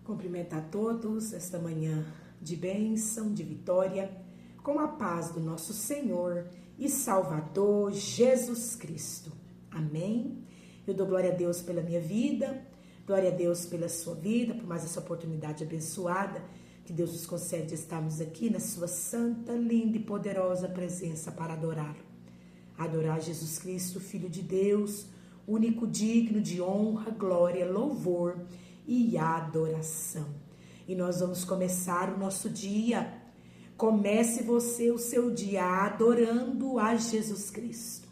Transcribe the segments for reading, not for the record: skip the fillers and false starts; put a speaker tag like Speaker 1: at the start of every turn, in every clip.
Speaker 1: Cumprimentar a todos esta manhã de bênção, de vitória, com a paz do nosso Senhor e Salvador Jesus Cristo. Amém? Eu dou glória a Deus pela minha vida, glória a Deus pela sua vida, por mais essa oportunidade abençoada que Deus nos concede de estarmos aqui na sua santa, linda e poderosa presença para adorá-lo. Adorar Jesus Cristo, Filho de Deus, único digno de honra, glória, louvor e adoração. E nós vamos começar o nosso dia. Comece você o seu dia adorando a Jesus Cristo,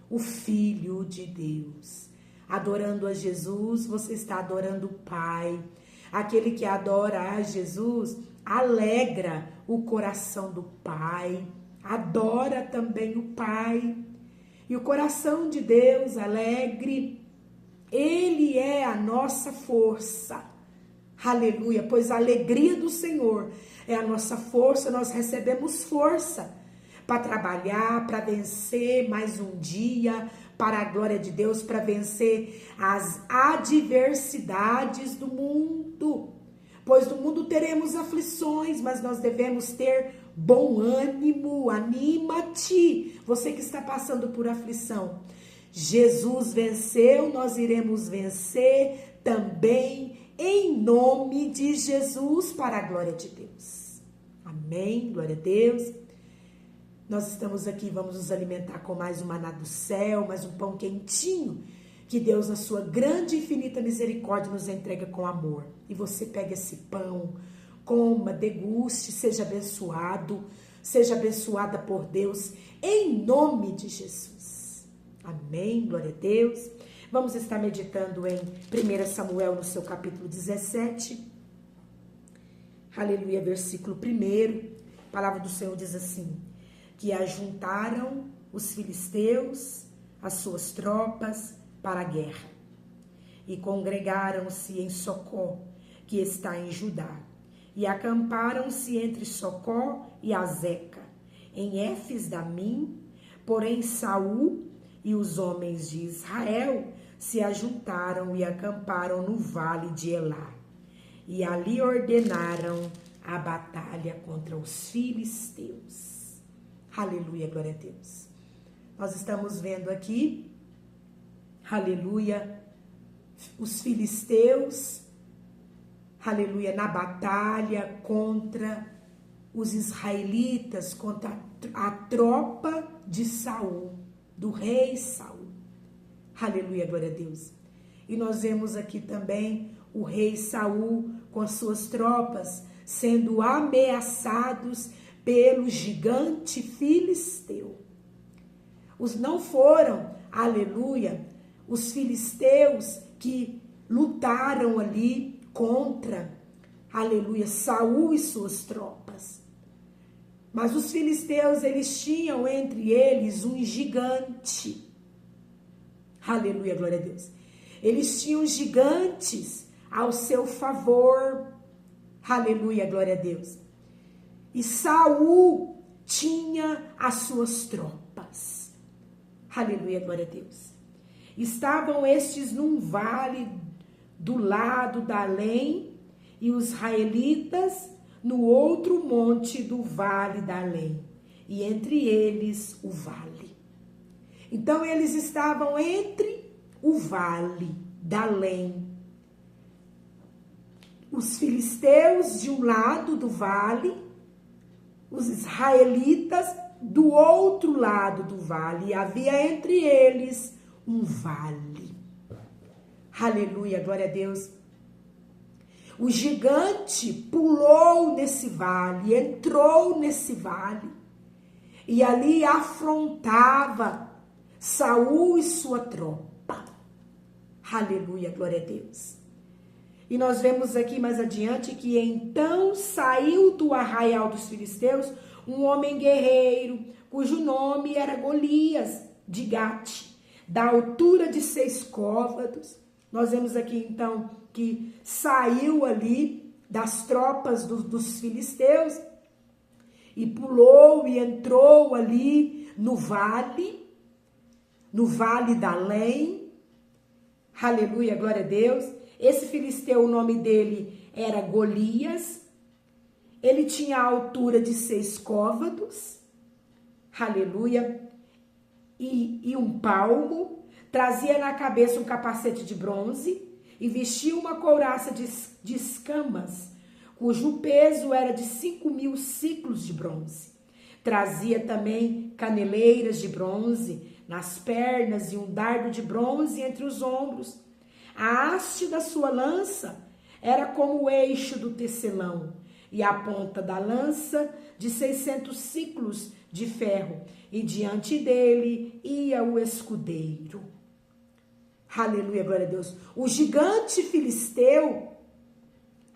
Speaker 1: o Filho de Deus. Adorando a Jesus, você está adorando o Pai. Aquele que adora a Jesus alegra o coração do Pai, adora também o Pai. E o coração de Deus alegre, Ele é a nossa força. Aleluia, pois a alegria do Senhor é a nossa força, nós recebemos força para trabalhar, para vencer mais um dia, para a glória de Deus, para vencer as adversidades do mundo. Pois no mundo teremos aflições, mas nós devemos ter bom ânimo, anima-te. Você que está passando por aflição, Jesus venceu, nós iremos vencer também em nome de Jesus para a glória de Deus. Amém, glória a Deus. Nós estamos aqui, vamos nos alimentar com mais um maná do céu, mais um pão quentinho, que Deus, na sua grande e infinita misericórdia, nos entrega com amor. E você pega esse pão, coma, deguste, seja abençoado, seja abençoada por Deus, em nome de Jesus. Amém, glória a Deus. Vamos estar meditando em 1 Samuel, no seu capítulo 17. Aleluia, versículo 1. A palavra do Senhor diz assim: que ajuntaram os filisteus, as suas tropas, para a guerra, e congregaram-se em Socó, que está em Judá, e acamparam-se entre Socó e Azeca, em Éfes-damim. Porém Saul e os homens de Israel se ajuntaram e acamparam no vale de Elá, e ali ordenaram a batalha contra os filisteus. Aleluia, glória a Deus. Nós estamos vendo aqui, aleluia, os filisteus, aleluia, na batalha contra os israelitas, contra a tropa de Saul, do rei Saul. Aleluia, glória a Deus. E nós vemos aqui também o rei Saul com as suas tropas sendo ameaçados pelo gigante filisteu. Não foram, aleluia, os filisteus que lutaram ali contra, aleluia, Saul e suas tropas. Mas os filisteus, eles tinham entre eles um gigante. Aleluia, glória a Deus. Eles tinham gigantes ao seu favor. Aleluia, glória a Deus. E Saul tinha as suas tropas. Aleluia, glória a Deus. Estavam estes num vale do lado da além, e os israelitas no outro monte do vale da além, e entre eles o vale. Então eles estavam entre o vale da além. Os filisteus de um lado do vale, os israelitas do outro lado do vale, e havia entre eles um vale. Aleluia, glória a Deus. O gigante pulou nesse vale, entrou nesse vale, e ali afrontava Saul e sua tropa. Aleluia, glória a Deus. E nós vemos aqui mais adiante que então saiu do arraial dos filisteus um homem guerreiro, cujo nome era Golias de Gate, da altura de 6 côvados. Nós vemos aqui então que saiu ali das tropas dos filisteus e pulou e entrou ali no vale da além. Aleluia, glória a Deus. Esse filisteu, o nome dele era Golias. Ele tinha a altura de 6 côvados, aleluia, e 1 palmo. Trazia na cabeça um capacete de bronze e vestia uma couraça de escamas, cujo peso era de 5.000 ciclos de bronze. Trazia também caneleiras de bronze nas pernas e um dardo de bronze entre os ombros. A haste da sua lança era como o eixo do tecelão, e a ponta da lança de 600 ciclos de ferro, e diante dele ia o escudeiro. Aleluia, glória a Deus. O gigante filisteu,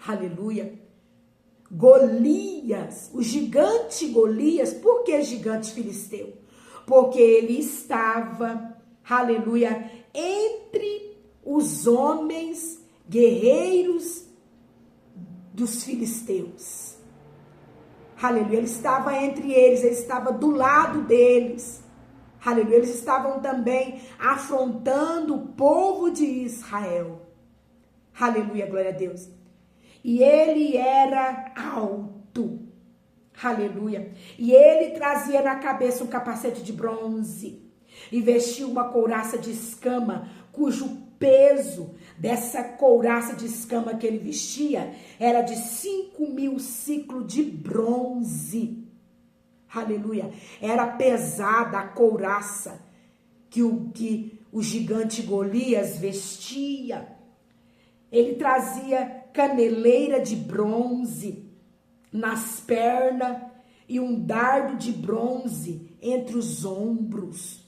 Speaker 1: aleluia, Golias, o gigante Golias. Por que gigante filisteu? Porque ele estava, aleluia, entre os homens guerreiros dos filisteus. Aleluia, ele estava entre eles, ele estava do lado deles. Aleluia, eles estavam também afrontando o povo de Israel. Aleluia, glória a Deus. E ele era alto. Aleluia. E ele trazia na cabeça um capacete de bronze e vestia uma couraça de escama, cujo peso dessa couraça de escama que ele vestia era de 5.000 ciclos de bronze. Aleluia. Era pesada a couraça que o gigante Golias vestia. Ele trazia caneleira de bronze nas pernas e um dardo de bronze entre os ombros.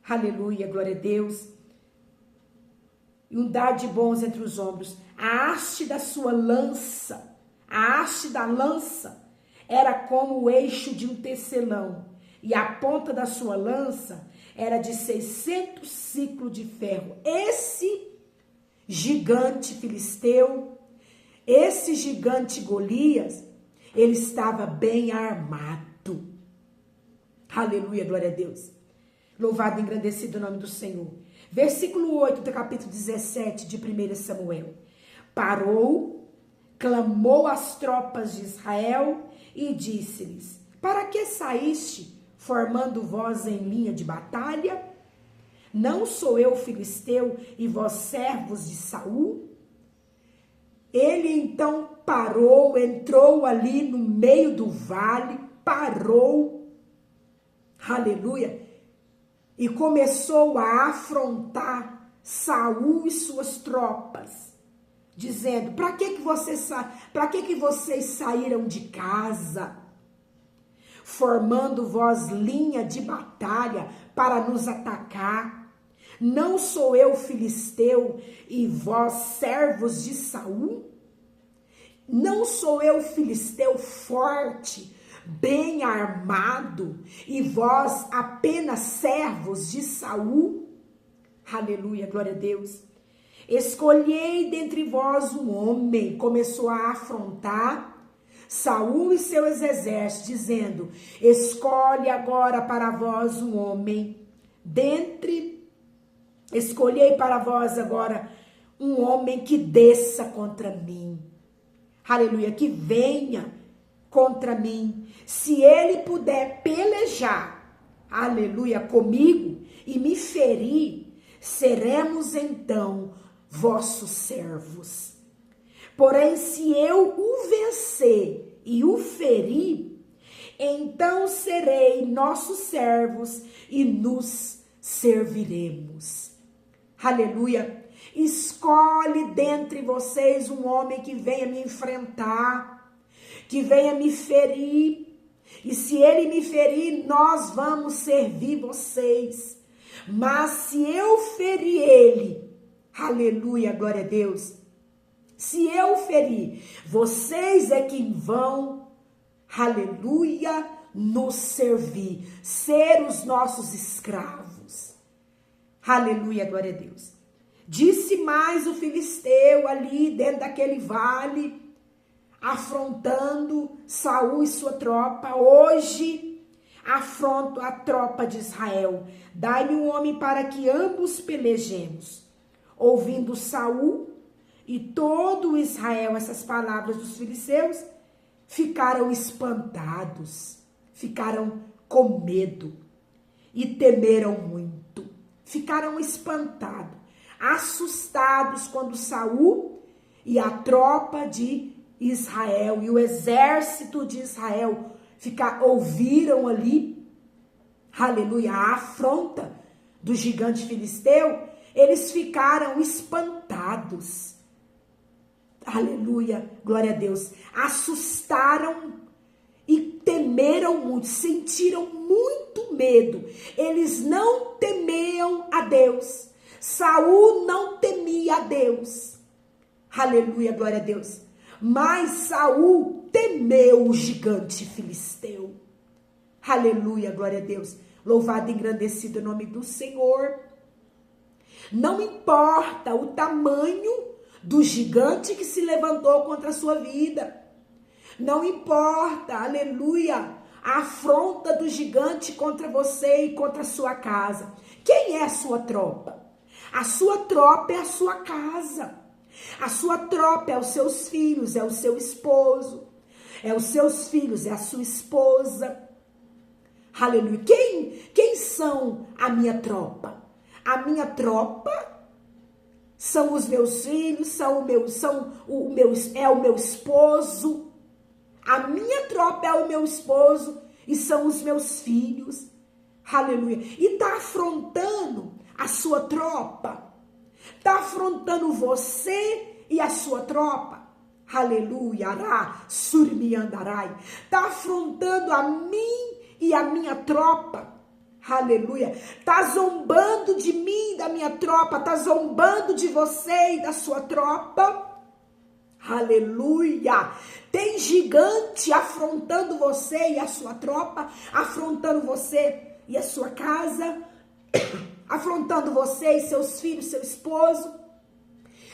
Speaker 1: Aleluia, glória a Deus. E um dardo de bronze entre os ombros. A haste da sua lança, a haste da lança era como o eixo de um tecelão, e a ponta da sua lança era de 600 ciclos de ferro. Esse gigante filisteu, esse gigante Golias, ele estava bem armado. Aleluia, glória a Deus. Louvado e engrandecido o nome do Senhor. Versículo 8 do capítulo 17 de 1 Samuel. Parou, clamou às tropas de Israel e disse-lhes: para que saíste formando vós em linha de batalha? Não sou eu filisteu e vós servos de Saul? Ele então parou, entrou ali no meio do vale, parou, aleluia, e começou a afrontar Saul e suas tropas, dizendo: para que vocês saíram de casa, formando vós linha de batalha para nos atacar? Não sou eu filisteu e vós servos de Saul? Não sou eu filisteu forte, bem armado, e vós apenas servos de Saul? Aleluia, glória a Deus. Escolhei dentre vós um homem. Começou a afrontar Saul e seus exércitos, dizendo: escolhe agora para vós um homem escolhei para vós agora um homem que desça contra mim. Aleluia, que venha contra mim. Se ele puder pelejar, aleluia, comigo e me ferir, seremos então vossos servos. Porém, se eu o vencer e o ferir, então serei nossos servos e nos serviremos. Aleluia. Escolhe dentre vocês um homem que venha me enfrentar, que venha me ferir. E se ele me ferir, nós vamos servir vocês. Mas se eu ferir ele, aleluia, glória a Deus. Se eu ferir, vocês é que vão, aleluia, nos servir, ser os nossos escravos. Aleluia, glória a Deus. Disse mais o filisteu ali dentro daquele vale, afrontando Saul e sua tropa. Hoje afronto a tropa de Israel. Dai-me um homem para que ambos pelejemos. Ouvindo Saul E todo Israel, essas palavras dos filisteus, ficaram espantados, ficaram com medo e temeram muito. Ficaram espantados, assustados quando Saul e a tropa de Israel e o exército de Israel ouviram ali, aleluia, a afronta do gigante filisteu. Eles ficaram espantados, aleluia, glória a Deus, assustaram e temeram muito, sentiram muito medo. Eles não temiam a Deus. Saul não temia a Deus, aleluia, glória a Deus. Mas Saul temeu o gigante filisteu, aleluia, glória a Deus. Louvado e engrandecido o nome do Senhor. Não importa o tamanho do gigante que se levantou contra a sua vida. Não importa, aleluia, a afronta do gigante contra você e contra a sua casa. Quem é a sua tropa? A sua tropa é a sua casa. A sua tropa é os seus filhos, é o seu esposo. É os seus filhos, é a sua esposa. Aleluia. Quem são a minha tropa? A minha tropa são os meus filhos, é o meu esposo. A minha tropa é o meu esposo e são os meus filhos. Aleluia. E está afrontando a sua tropa. Está afrontando você e a sua tropa. Aleluia. Ará, surmi andarai. Está afrontando a mim e a minha tropa. Aleluia. Está zombando de mim e da minha tropa. Está zombando de você e da sua tropa. Aleluia. Tem gigante afrontando você e a sua tropa, afrontando você e a sua casa, afrontando você e seus filhos, seu esposo,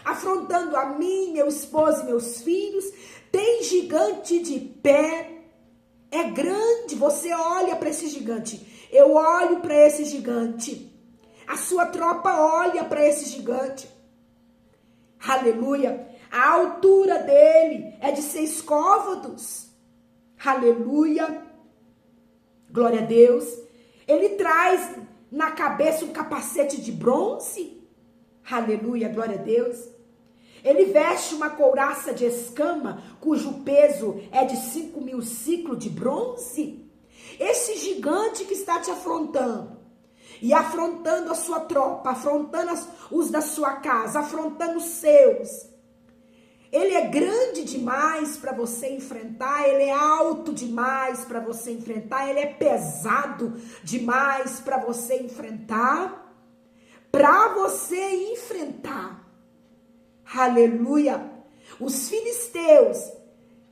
Speaker 1: afrontando a mim, meu esposo e meus filhos. Tem gigante de pé, é grande. Você olha para esse gigante, eu olho para esse gigante, a sua tropa olha para esse gigante. Aleluia. A altura dele é de 6 côvados. Aleluia. Glória a Deus. Ele traz na cabeça um capacete de bronze. Aleluia, glória a Deus. Ele veste uma couraça de escama, cujo peso é de 5.000 ciclos de bronze. Esse gigante que está te afrontando, e afrontando a sua tropa, afrontando os da sua casa, afrontando os seus, ele é grande demais para você enfrentar, ele é alto demais para você enfrentar, ele é pesado demais para você enfrentar. Aleluia. Os filisteus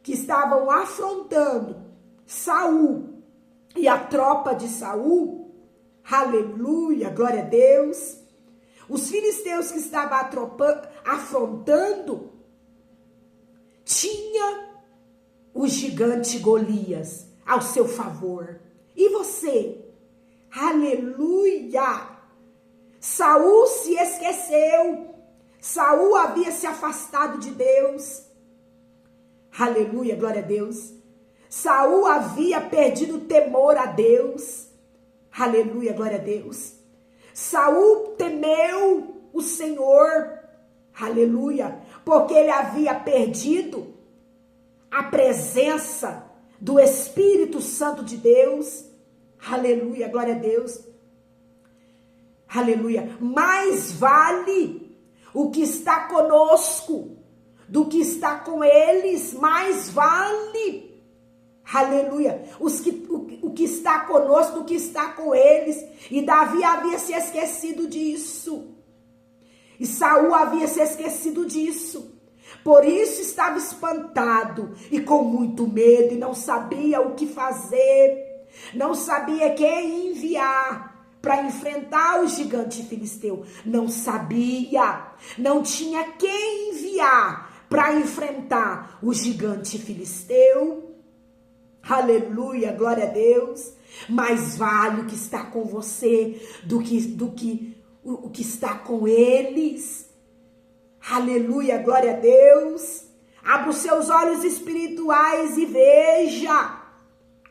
Speaker 1: que estavam afrontando Saul e a tropa de Saul, aleluia, glória a Deus. Os filisteus que estavam afrontando, tinha o gigante Golias ao seu favor. E você? Aleluia! Saul se esqueceu. Saul havia se afastado de Deus. Aleluia, glória a Deus. Saul havia perdido o temor a Deus. Aleluia, glória a Deus. Saul temeu o Senhor. Aleluia, porque ele havia perdido a presença do Espírito Santo de Deus. Aleluia, glória a Deus. Aleluia. Mais vale o que está conosco do que está com eles. Mais vale. Aleluia. O que está conosco do que está com eles. E Davi havia se esquecido disso. E Saul havia se esquecido disso. Por isso estava espantado e com muito medo e não sabia o que fazer. Não sabia quem enviar para enfrentar o gigante filisteu. Não sabia. Não tinha quem enviar para enfrentar o gigante filisteu. Aleluia, glória a Deus. Mais vale o que está com você do que o que está com eles. Aleluia, glória a Deus. Abra os seus olhos espirituais e veja.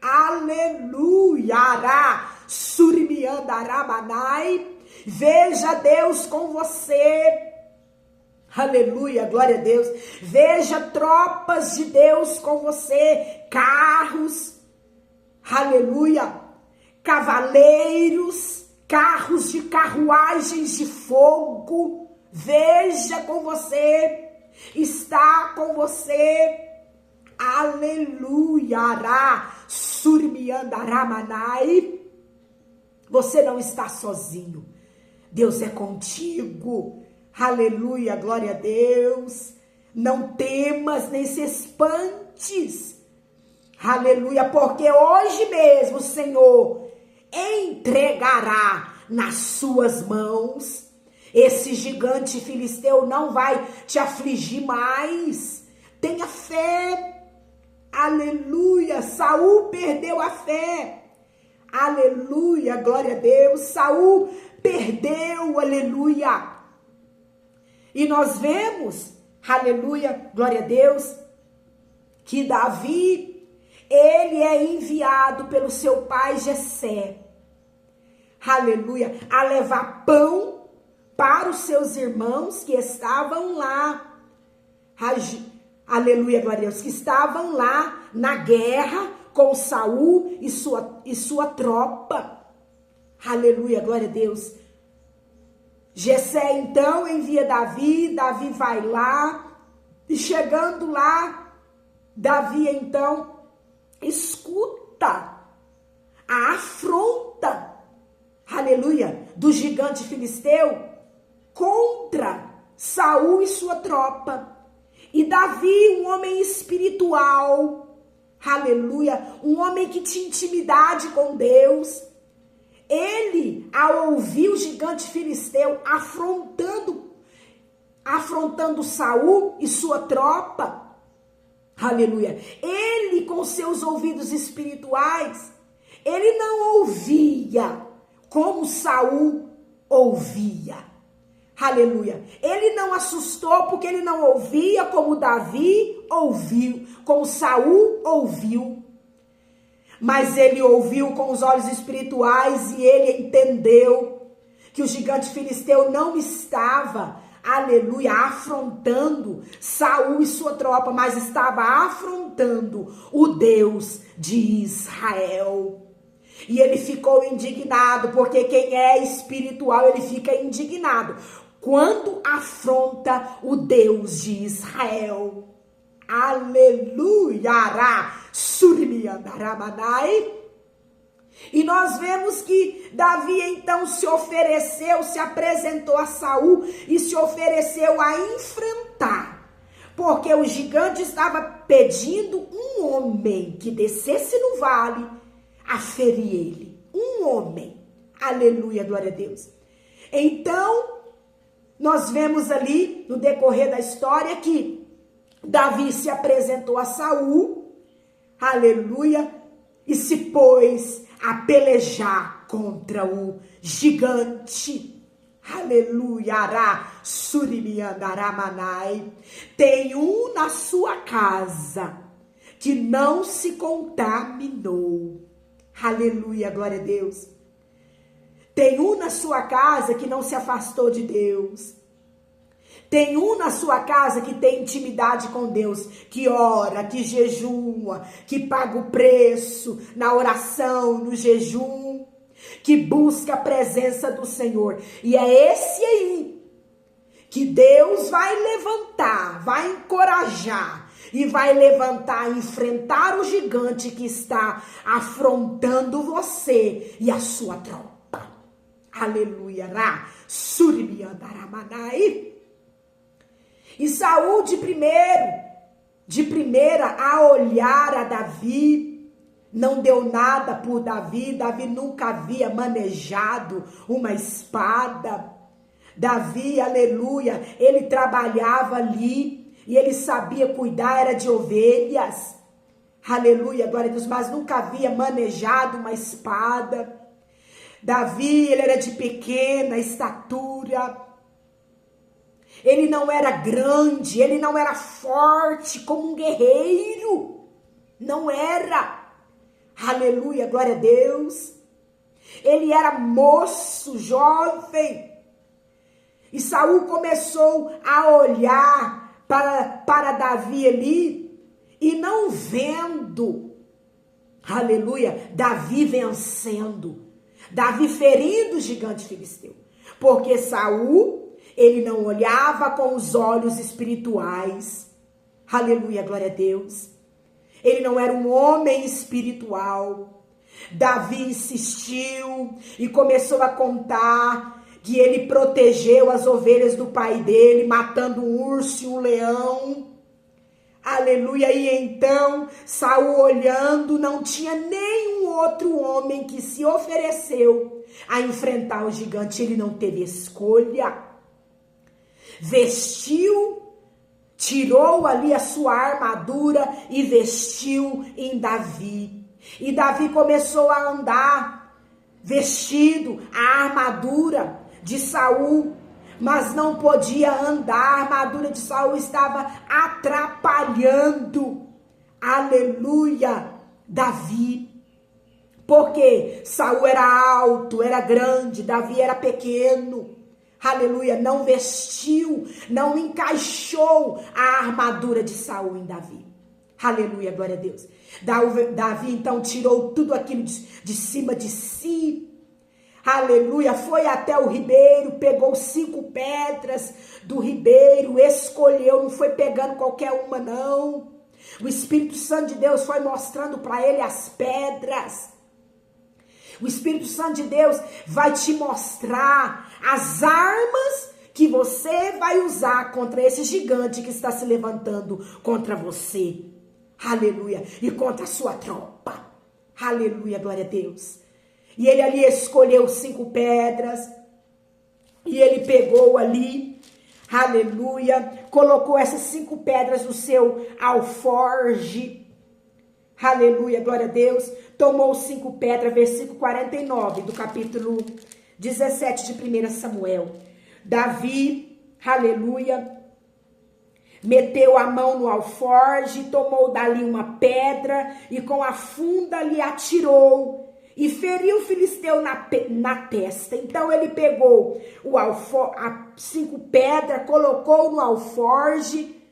Speaker 1: Aleluia, ará, surimiandaramanai. Veja Deus com você. Aleluia, glória a Deus. Veja tropas de Deus com você, carros, aleluia, cavaleiros, carros de carruagens de fogo. Veja com você, está com você. Aleluia, ará, surmiandaramanai. Você não está sozinho. Deus é contigo. Aleluia, glória a Deus. Não temas nem se espantes. Aleluia, porque hoje mesmo o Senhor entregará nas suas mãos. Esse gigante filisteu não vai te afligir mais. Tenha fé. Aleluia, Saul perdeu a fé. Aleluia, glória a Deus. Saul perdeu, aleluia. E nós vemos, aleluia, glória a Deus, que Davi, ele é enviado pelo seu pai Jessé, aleluia, a levar pão para os seus irmãos que estavam lá, aleluia, glória a Deus, que estavam lá na guerra com Saul e sua tropa, aleluia, glória a Deus. Jessé então envia Davi vai lá, e chegando lá, Davi então escuta a afronta, aleluia, do gigante filisteu contra Saul e sua tropa. E Davi, um homem espiritual, aleluia, um homem que tinha intimidade com Deus, ele, ao ouvir o gigante filisteu afrontando Saul e sua tropa, aleluia, ele com seus ouvidos espirituais, ele não ouvia como Saul ouvia, aleluia, ele não assustou porque ele não ouvia como Davi ouviu, como Saul ouviu. Mas ele ouviu com os olhos espirituais e ele entendeu que o gigante filisteu não estava, aleluia, afrontando Saul e sua tropa, mas estava afrontando o Deus de Israel. E ele ficou indignado, porque quem é espiritual, ele fica indignado quando afronta o Deus de Israel. Aleluia, ará, surmiandaramanai. E nós vemos que Davi então se apresentou a Saul e se ofereceu a enfrentar, porque o gigante estava pedindo um homem que descesse no vale a ferir ele, um homem, aleluia, glória a Deus. Então, nós vemos ali no decorrer da história que Davi se apresentou a Saul, aleluia, e se pôs a pelejar contra o gigante, aleluia, ará, surimiandaramanai. Tem um na sua casa que não se contaminou, aleluia, glória a Deus. Tem um na sua casa que não se afastou de Deus. Tem um na sua casa que tem intimidade com Deus, que ora, que jejua, que paga o preço na oração, no jejum, que busca a presença do Senhor. E é esse aí que Deus vai levantar, vai encorajar e vai levantar, enfrentar o gigante que está afrontando você e a sua tropa. Aleluia, ra, surimiandaramanai. E Saul de primeira a olhar a Davi, não deu nada por Davi. Davi nunca havia manejado uma espada. Davi, aleluia, ele trabalhava ali e ele sabia cuidar, era de ovelhas. Aleluia, glória a Deus, mas nunca havia manejado uma espada. Davi, ele era de pequena estatura. Ele não era grande, ele não era forte como um guerreiro. Não era. Aleluia, glória a Deus. Ele era moço, jovem. E Saul começou a olhar para Davi ali e não vendo, aleluia, Davi vencendo, Davi ferindo o gigante filisteu. Porque Saul, ele não olhava com os olhos espirituais. Aleluia, glória a Deus. Ele não era um homem espiritual. Davi insistiu e começou a contar que ele protegeu as ovelhas do pai dele, matando um urso e um leão. Aleluia. E então, Saul olhando, não tinha nenhum outro homem que se ofereceu a enfrentar o gigante. Ele não teve escolha. Vestiu, tirou ali a sua armadura e vestiu em Davi. E Davi começou a andar vestido a armadura de Saul, mas não podia andar. A armadura de Saul estava atrapalhando, aleluia, Davi. Porque Saul era alto, era grande, Davi era pequeno. Aleluia, não vestiu, não encaixou a armadura de Saul em Davi. Aleluia, glória a Deus. Davi então tirou tudo aquilo de cima de si. Aleluia, foi até o ribeiro, pegou 5 pedras do ribeiro, escolheu, não foi pegando qualquer uma não. O Espírito Santo de Deus foi mostrando para ele as pedras. O Espírito Santo de Deus vai te mostrar as armas que você vai usar contra esse gigante que está se levantando contra você. Aleluia. E contra a sua tropa. Aleluia, glória a Deus. E ele ali escolheu 5 pedras. E ele pegou ali, aleluia, colocou essas 5 pedras no seu alforje. Aleluia, glória a Deus. Tomou 5 pedras, versículo 49 do capítulo 17 de 1 Samuel. Davi, aleluia, meteu a mão no alforje, tomou dali uma pedra e com a funda lhe atirou e feriu o filisteu na testa. Então ele pegou as 5 pedras, colocou no alforje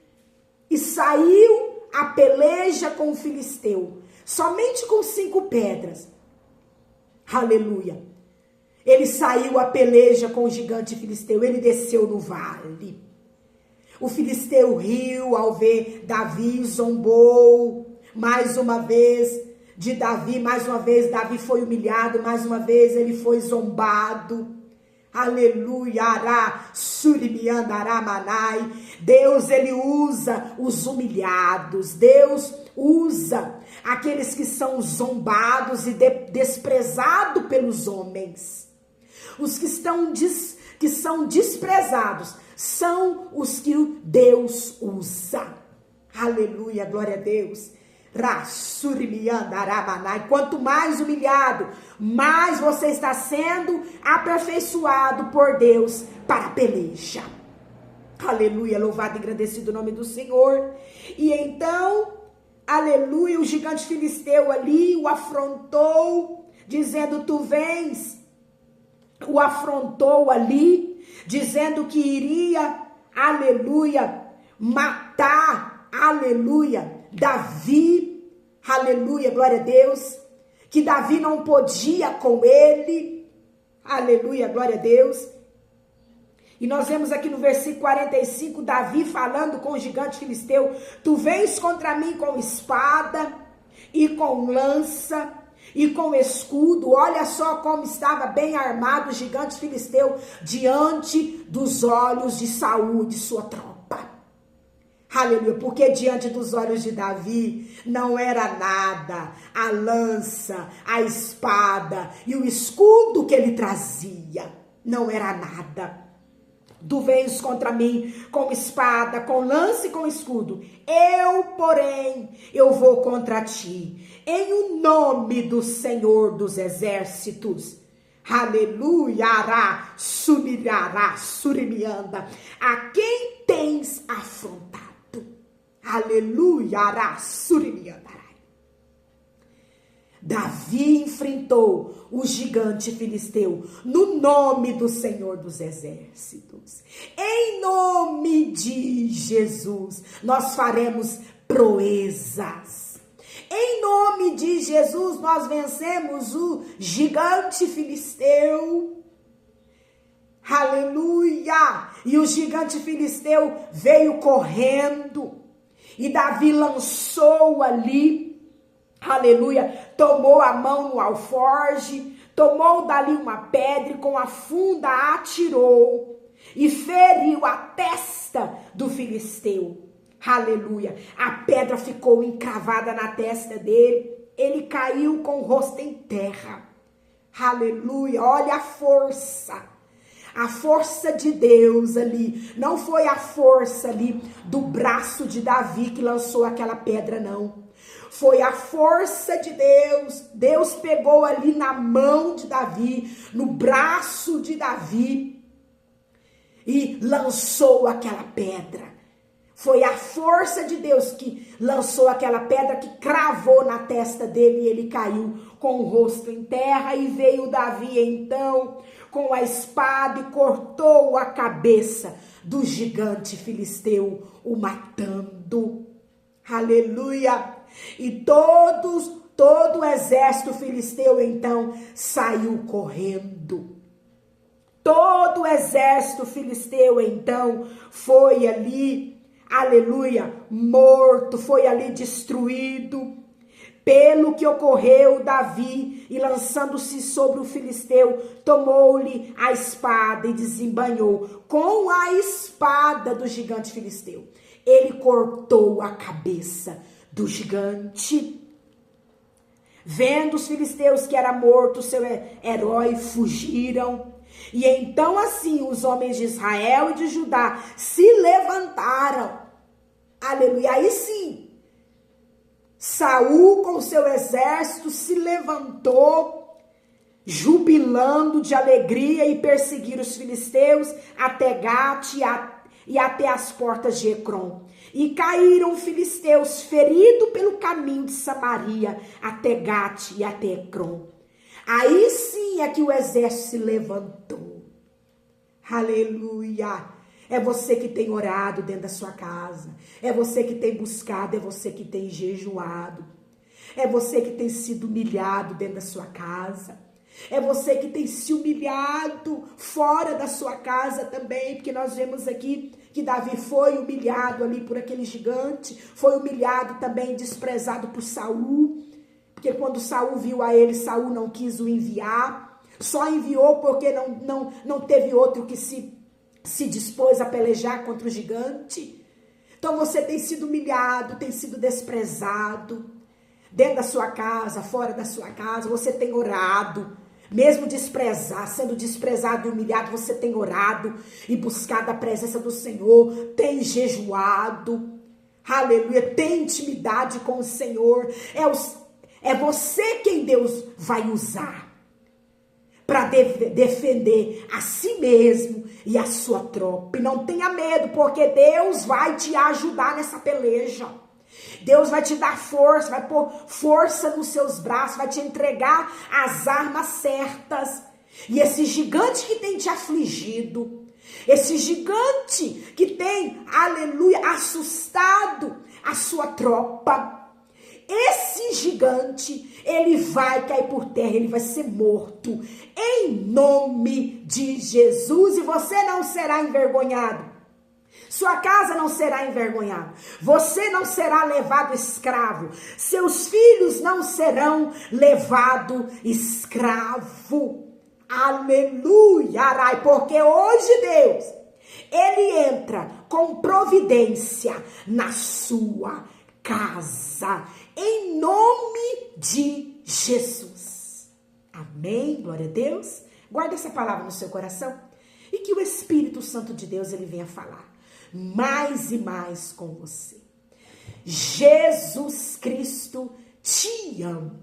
Speaker 1: e saiu a peleja com o filisteu. Somente com 5 pedras. Aleluia. Ele saiu a peleja com o gigante filisteu. Ele desceu no vale. O filisteu riu ao ver Davi, zombou mais uma vez de Davi. Mais uma vez Davi foi humilhado. Mais uma vez ele foi zombado. Aleluia, ará, surimiandará, manai. Deus, ele usa os humilhados. Deus usa aqueles que são zombados e desprezados pelos homens. Os que são desprezados são os que Deus usa. Aleluia, glória a Deus. Quanto mais humilhado, mais você está sendo aperfeiçoado por Deus para a peleja. Aleluia, louvado e agradecido o nome do Senhor. E então, aleluia, o gigante filisteu ali o afrontou, dizendo: tu vens. O afrontou ali, dizendo que iria, aleluia, matar, aleluia, Davi, aleluia, glória a Deus, que Davi não podia com ele, aleluia, glória a Deus. E nós vemos aqui no versículo 45, Davi falando com o gigante filisteu: tu vens contra mim com espada e com lança e com escudo. Olha só como estava bem armado o gigante filisteu diante dos olhos de Saul, de sua tropa. Aleluia, porque diante dos olhos de Davi não era nada a lança, a espada e o escudo que ele trazia. Não era nada. Tu vens contra mim com espada, com lança e com escudo. Eu, porém, eu vou contra ti, em o nome do Senhor dos Exércitos. Aleluia, ará, sumirará, surimianda. A quem tens afrontado? Aleluia, ará, surimianda. Davi enfrentou o gigante filisteu no nome do Senhor dos Exércitos. Em nome de Jesus, nós faremos proezas. Em nome de Jesus, nós vencemos o gigante filisteu. Aleluia! E o gigante filisteu veio correndo. E Davi lançou ali. Aleluia, tomou a mão no alforje, tomou dali uma pedra e com a funda atirou e feriu a testa do filisteu. Aleluia, a pedra ficou encravada na testa dele, ele caiu com o rosto em terra. Aleluia, olha a força de Deus ali, não foi a força ali do braço de Davi que lançou aquela pedra, não. Foi a força de Deus. Deus pegou ali na mão de Davi, no braço de Davi e lançou aquela pedra. Foi a força de Deus que lançou aquela pedra, que cravou na testa dele e ele caiu com o rosto em terra. E veio Davi então com a espada e cortou a cabeça do gigante filisteu, o matando. Aleluia! E todo o exército filisteu então saiu correndo. Todo o exército filisteu então foi ali, aleluia, morto, foi ali destruído. Pelo que ocorreu, Davi, e lançando-se sobre o filisteu, tomou-lhe a espada e desembainhou com a espada do gigante filisteu. Ele cortou a cabeça do gigante. Vendo os filisteus que era morto seu herói, fugiram. E então assim os homens de Israel e de Judá se levantaram. Aleluia. Aí sim, Saul com seu exército se levantou, jubilando de alegria, e perseguiram os filisteus até Gate e até as portas de Ecrom. E caíram filisteus feridos pelo caminho de Samaria até Gate e até Ecrom. Aí sim é que o exército se levantou. Aleluia! É você que tem orado dentro da sua casa. É você que tem buscado, é você que tem jejuado. É você que tem sido humilhado dentro da sua casa. É você que tem se humilhado fora da sua casa também, porque nós vemos aqui que Davi foi humilhado ali por aquele gigante, foi humilhado também, desprezado por Saul, porque quando Saul viu a ele, Saul não quis o enviar, só enviou porque não teve outro que se dispôs a pelejar contra o gigante. Então você tem sido humilhado, tem sido desprezado, dentro da sua casa, fora da sua casa, você tem orado. Mesmo sendo desprezado e humilhado, você tem orado e buscado a presença do Senhor, tem jejuado, aleluia, tem intimidade com o Senhor. É você quem Deus vai usar para defender a si mesmo e a sua tropa. E não tenha medo, porque Deus vai te ajudar nessa peleja. Deus vai te dar força, vai pôr força nos seus braços, vai te entregar as armas certas. E esse gigante que tem te afligido, esse gigante que tem, aleluia, assustado a sua tropa, esse gigante, ele vai cair por terra, ele vai ser morto, em nome de Jesus, e você não será envergonhado. Sua casa não será envergonhada. Você não será levado escravo. Seus filhos não serão levados escravo. Aleluia. Porque hoje Deus, Ele entra com providência na sua casa. Em nome de Jesus. Amém. Glória a Deus. Guarde essa palavra no seu coração. E que o Espírito Santo de Deus, ele venha falar mais e mais com você. Jesus Cristo te ama.